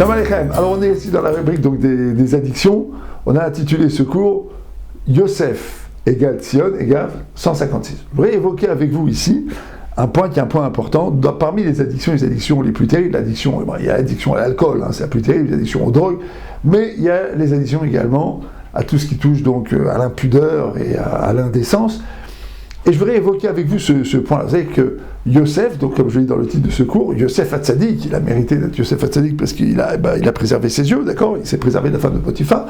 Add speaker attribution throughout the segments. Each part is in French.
Speaker 1: Shalom Aleichem. Alors on est ici dans la rubrique donc, des addictions. On a intitulé ce cours Yosef égale Tzion égale 156. Je voudrais évoquer avec vous ici un point qui est un point important. Parmi les addictions les plus terribles, l'addiction, il y a l'addiction à l'alcool, hein, c'est la plus terrible, l'addiction aux drogues, mais il y a les addictions également à tout ce qui touche donc à l'impudeur et à l'indécence. Et je voudrais évoquer avec vous ce point-là. Vous savez que Yosef, donc comme je l'ai dit dans le titre de ce cours, Yosef Hatzadik, il a mérité d'être Yosef Hatzadik parce qu'il a, il a préservé ses yeux, d'accord? Il s'est préservé de la femme de Potiphar.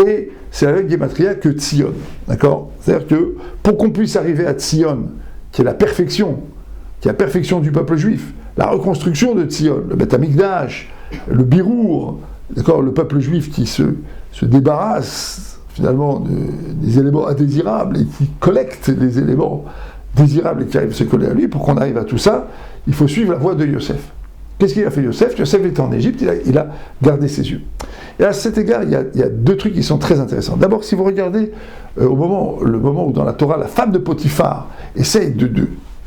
Speaker 1: Et c'est avec Gematria que Tzion, d'accord? C'est-à-dire que pour qu'on puisse arriver à Tzion, qui est la perfection, qui est la perfection du peuple juif, la reconstruction de Tzion, le Beth Amikdash, le Birour, d'accord? Le peuple juif qui se débarrasse finalement des éléments indésirables et qui collecte les éléments désirables et qui arrivent à se coller à lui. Pour qu'on arrive à tout ça, il faut suivre la voie de Yosef. Qu'est-ce qu'il a fait Yosef? Yosef était en Égypte, il a gardé ses yeux. Et à cet égard, il y a deux trucs qui sont très intéressants. D'abord, si vous regardez le moment où dans la Torah, la femme de Potiphar essaye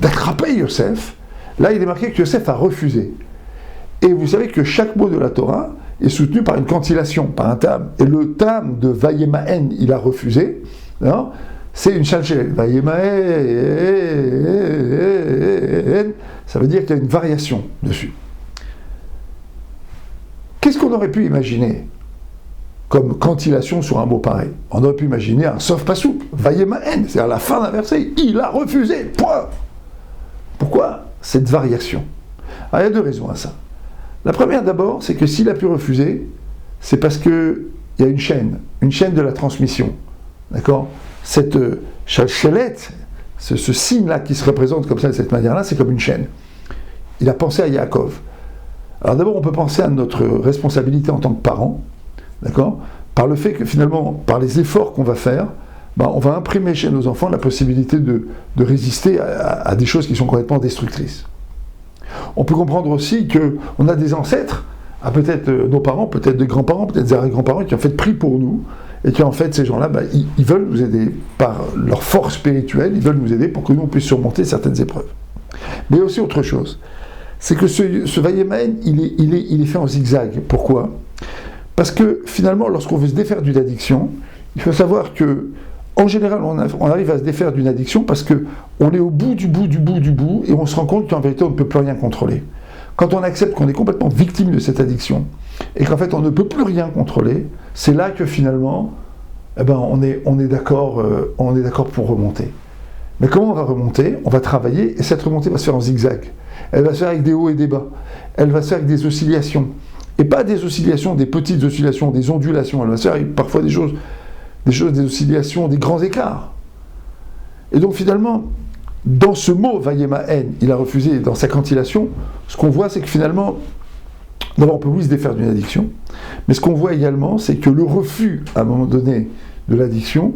Speaker 1: d'attraper Yosef, là il est marqué que Yosef a refusé. Et vous savez que chaque mot de la Torah est soutenu par une cantillation, par un tam. Et le tam de Vayemaen, il a refusé, hein, c'est une chalchel. Vayemaen, ça veut dire qu'il y a une variation dessus. Qu'est-ce qu'on aurait pu imaginer comme cantillation sur un mot pareil? On aurait pu imaginer un sauf pasouk, Vayemaen, c'est à la fin d'un verset, il a refusé, point. Pourquoi cette variation? Alors, il y a deux raisons à ça. La première d'abord, c'est que s'il a pu refuser, c'est parce qu'il y a une chaîne de la transmission. D'accord? Cette chalchelette, ce signe-là qui se représente comme ça, de cette manière-là, c'est comme une chaîne. Il a pensé à Yaakov. Alors d'abord, on peut penser à notre responsabilité en tant que parents, d'accord? Par le fait que finalement, par les efforts qu'on va faire, on va imprimer chez nos enfants la possibilité de résister à des choses qui sont complètement destructrices. On peut comprendre aussi qu'on a des ancêtres, peut-être nos parents, peut-être des grands-parents, peut-être des arrière-grands-parents qui ont fait prix pour nous, et qui en fait, ces gens-là, ils veulent nous aider par leur force spirituelle, ils veulent nous aider pour que nous on puisse surmonter certaines épreuves. Mais aussi autre chose, c'est que ce Vayemaen, il est fait en zigzag. Pourquoi? Parce que finalement, lorsqu'on veut se défaire d'une addiction, il faut savoir que en général, on arrive à se défaire d'une addiction parce qu'on est au bout du bout, et on se rend compte qu'en vérité, on ne peut plus rien contrôler. Quand on accepte qu'on est complètement victime de cette addiction, et qu'en fait, on ne peut plus rien contrôler, c'est là que finalement, on est d'accord pour remonter. Mais comment on va remonter? On va travailler, et cette remontée va se faire en zigzag. Elle va se faire avec des hauts et des bas. Elle va se faire avec des oscillations. Et pas des oscillations, des petites oscillations, des ondulations. Elle va se faire avec parfois des oscillations, des grands écarts. Et donc finalement, dans ce mot Vayemaen, il a refusé, dans sa cantillation, ce qu'on voit, c'est que finalement, d'abord on peut oui se défaire d'une addiction, mais ce qu'on voit également, c'est que le refus, à un moment donné, de l'addiction,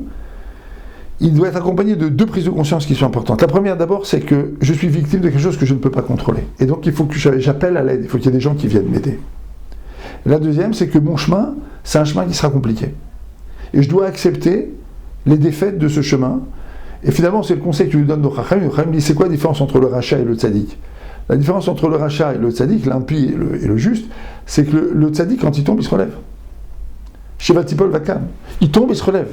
Speaker 1: il doit être accompagné de deux prises de conscience qui sont importantes. La première d'abord, c'est que je suis victime de quelque chose que je ne peux pas contrôler. Et donc il faut que j'appelle à l'aide, il faut qu'il y ait des gens qui viennent m'aider. La deuxième, c'est que mon chemin, c'est un chemin qui sera compliqué. Et je dois accepter les défaites de ce chemin. Et finalement, c'est le conseil que lui donne nos Chachamim. Le Chachamim dit, c'est quoi la différence entre le rachat et le tzaddik? La différence entre le rachat et le tzaddik, l'impie et le juste, c'est que le tzaddik, quand il tombe, il se relève. Sheva Tipol Vakam. Il tombe, il se relève.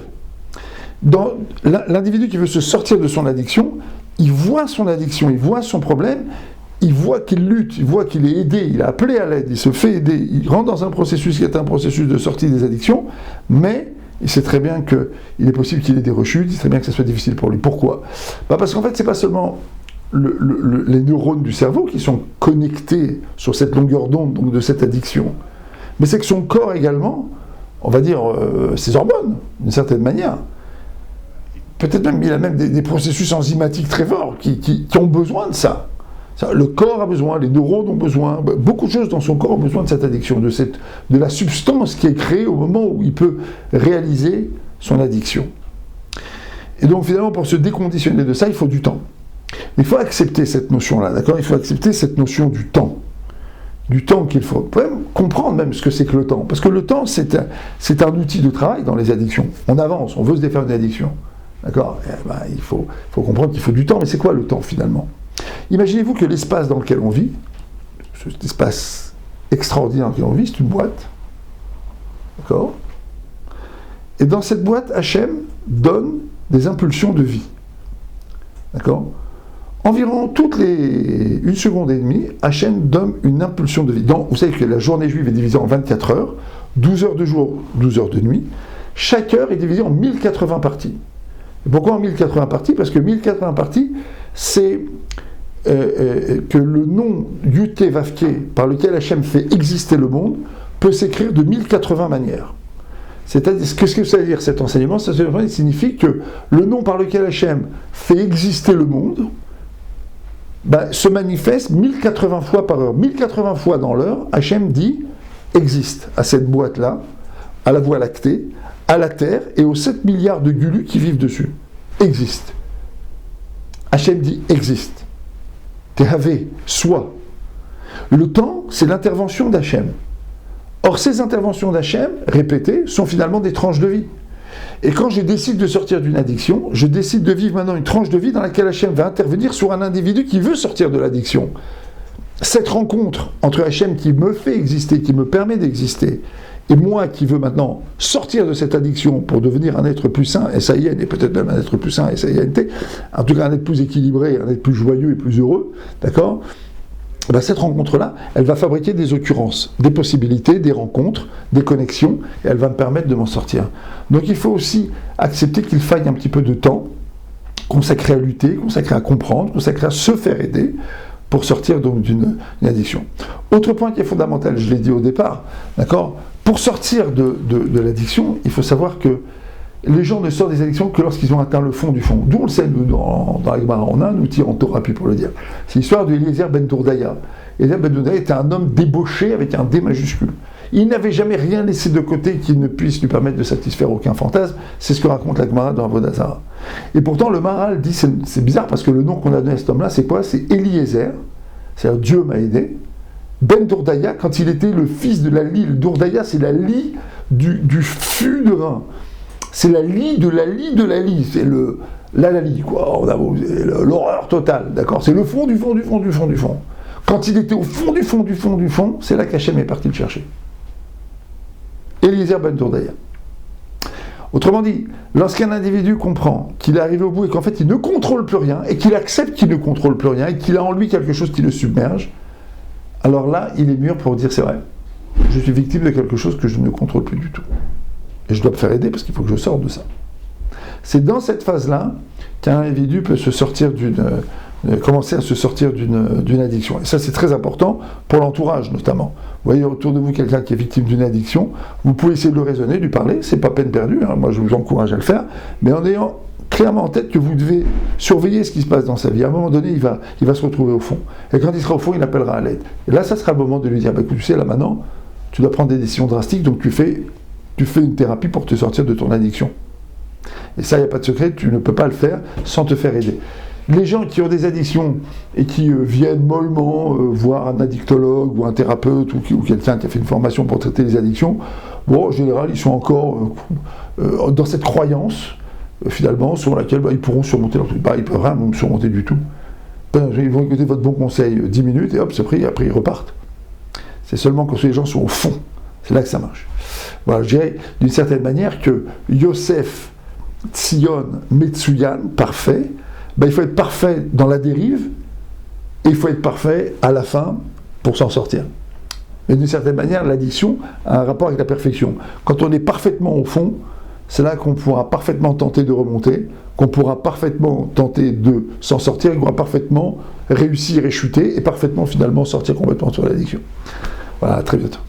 Speaker 1: Dans l'individu qui veut se sortir de son addiction, il voit son addiction, il voit son problème, il voit qu'il lutte, il voit qu'il est aidé, il a appelé à l'aide, il se fait aider, il rentre dans un processus qui est un processus de sortie des addictions, mais il sait très bien qu'il est possible qu'il ait des rechutes, il sait très bien que ça soit difficile pour lui. Pourquoi? Parce qu'en fait, c'est pas seulement les neurones du cerveau qui sont connectés sur cette longueur d'onde, donc de cette addiction, mais c'est que son corps également, on va dire ses hormones, d'une certaine manière, peut-être même il a même des processus enzymatiques très forts qui ont besoin de ça. Le corps a besoin, les neurones ont besoin, beaucoup de choses dans son corps ont besoin de cette addiction, de la substance qui est créée au moment où il peut réaliser son addiction. Et donc finalement, pour se déconditionner de ça, il faut du temps. Il faut accepter cette notion-là, d'accord? Il faut accepter cette notion du temps. Du temps qu'il faut. Il faut même comprendre même ce que c'est que le temps. Parce que le temps, c'est un outil de travail dans les addictions. On avance, on veut se défaire d'une addiction. D'accord? Il faut comprendre qu'il faut du temps, mais c'est quoi le temps finalement? Imaginez-vous que l'espace dans lequel on vit, cet espace extraordinaire dans laquelle on vit, c'est une boîte. D'accord ? Et dans cette boîte, Hachem donne des impulsions de vie. D'accord ? Environ toutes les 1 seconde et demie, Hachem donne une impulsion de vie. Donc, vous savez que la journée juive est divisée en 24 heures, 12 heures de jour, 12 heures de nuit. Chaque heure est divisée en 1080 parties. Et pourquoi en 1080 parties ? Parce que 1080 parties, c'est que le nom Yuté Vavké, par lequel Hachem fait exister le monde, peut s'écrire de 1080 manières. C'est-à-dire, qu'est-ce que ça veut dire cet enseignement ? Ça signifie que le nom par lequel Hachem fait exister le monde se manifeste 1080 fois par heure. 1080 fois dans l'heure, Hachem dit existe à cette boîte-là, à la Voie lactée, à la Terre et aux 7 milliards de gulus qui vivent dessus. Existe. Hachem dit existe. Tehavé, soit. Le temps, c'est l'intervention d'Hachem. Or, ces interventions d'Hachem, répétées, sont finalement des tranches de vie. Et quand je décide de sortir d'une addiction, je décide de vivre maintenant une tranche de vie dans laquelle Hachem va intervenir sur un individu qui veut sortir de l'addiction. Cette rencontre entre Hachem qui me fait exister, qui me permet d'exister, et moi qui veux maintenant sortir de cette addiction pour devenir un être plus sain, S-A-I-N, et peut-être même un être plus sain, S-A-I-N-T, en tout cas un être plus équilibré, un être plus joyeux et plus heureux, d'accord ? Cette rencontre-là, elle va fabriquer des occurrences, des possibilités, des rencontres, des connexions, et elle va me permettre de m'en sortir. Donc il faut aussi accepter qu'il faille un petit peu de temps consacré à lutter, consacré à comprendre, consacré à se faire aider pour sortir donc d'une addiction. Autre point qui est fondamental, je l'ai dit au départ, d'accord ? Pour sortir de l'addiction, il faut savoir que les gens ne sortent des addictions que lorsqu'ils ont atteint le fond du fond. D'où on le sait, nous, dans la Gemara, on a un outil en thérapie pour le dire. C'est l'histoire de Eliezer ben Dourdaya. Eliezer ben Dourdaya était un homme débauché avec un D majuscule. Il n'avait jamais rien laissé de côté qui ne puisse lui permettre de satisfaire aucun fantasme. C'est ce que raconte la Gemara dans Avodah Zarah. Et pourtant, le Maharal dit, c'est bizarre parce que le nom qu'on a donné à cet homme-là, c'est quoi ? C'est Eliezer, c'est-à-dire Dieu m'a aidé. Ben Dourdaya, quand il était le fils de la lie. Le Dourdaya, c'est la lie du fût de vin. C'est la lie de la lie de la lie. C'est la lie, quoi. On a l'horreur totale, d'accord ? C'est le fond du fond du fond du fond du fond. Quand il était au fond du fond du fond du fond, c'est là qu'Hachem est parti le chercher. Eliezer ben Dourdaya. Autrement dit, lorsqu'un individu comprend qu'il est arrivé au bout et qu'en fait il ne contrôle plus rien, et qu'il accepte qu'il ne contrôle plus rien, et qu'il a en lui quelque chose qui le submerge, alors là, il est mûr pour dire c'est vrai, je suis victime de quelque chose que je ne contrôle plus du tout. Et je dois me faire aider parce qu'il faut que je sorte de ça. C'est dans cette phase-là qu'un individu peut commencer à se sortir d'une addiction. Et ça, c'est très important pour l'entourage, notamment. Vous voyez autour de vous quelqu'un qui est victime d'une addiction, vous pouvez essayer de le raisonner, de lui parler, c'est pas peine perdue, hein. Moi je vous encourage à le faire, mais en ayant clairement en tête que vous devez surveiller ce qui se passe dans sa vie. À un moment donné, il va se retrouver au fond. Et quand il sera au fond, il appellera à l'aide. Et là, ça sera le moment de lui dire, écoute, tu sais, là maintenant, tu dois prendre des décisions drastiques, donc tu fais une thérapie pour te sortir de ton addiction. Et ça, il n'y a pas de secret, tu ne peux pas le faire sans te faire aider. Les gens qui ont des addictions et qui viennent mollement voir un addictologue ou un thérapeute ou quelqu'un qui a fait une formation pour traiter les addictions, bon, en général, ils sont encore dans cette croyance, finalement, sur laquelle ils pourront surmonter leur truc. Ils ne peuvent rien surmonter du tout. Ils vont écouter votre bon conseil 10 minutes et hop, c'est pris, et après ils repartent. C'est seulement quand les gens sont au fond, c'est là que ça marche. Voilà, je dirais d'une certaine manière que Yosef, Tzion, Metsuyan, parfait, il faut être parfait dans la dérive et il faut être parfait à la fin pour s'en sortir. Mais d'une certaine manière, l'addiction a un rapport avec la perfection. Quand on est parfaitement au fond, c'est là qu'on pourra parfaitement tenter de remonter, qu'on pourra parfaitement tenter de s'en sortir, qu'on pourra parfaitement réussir et chuter et parfaitement finalement sortir complètement sur l'addiction. Voilà, à très bientôt.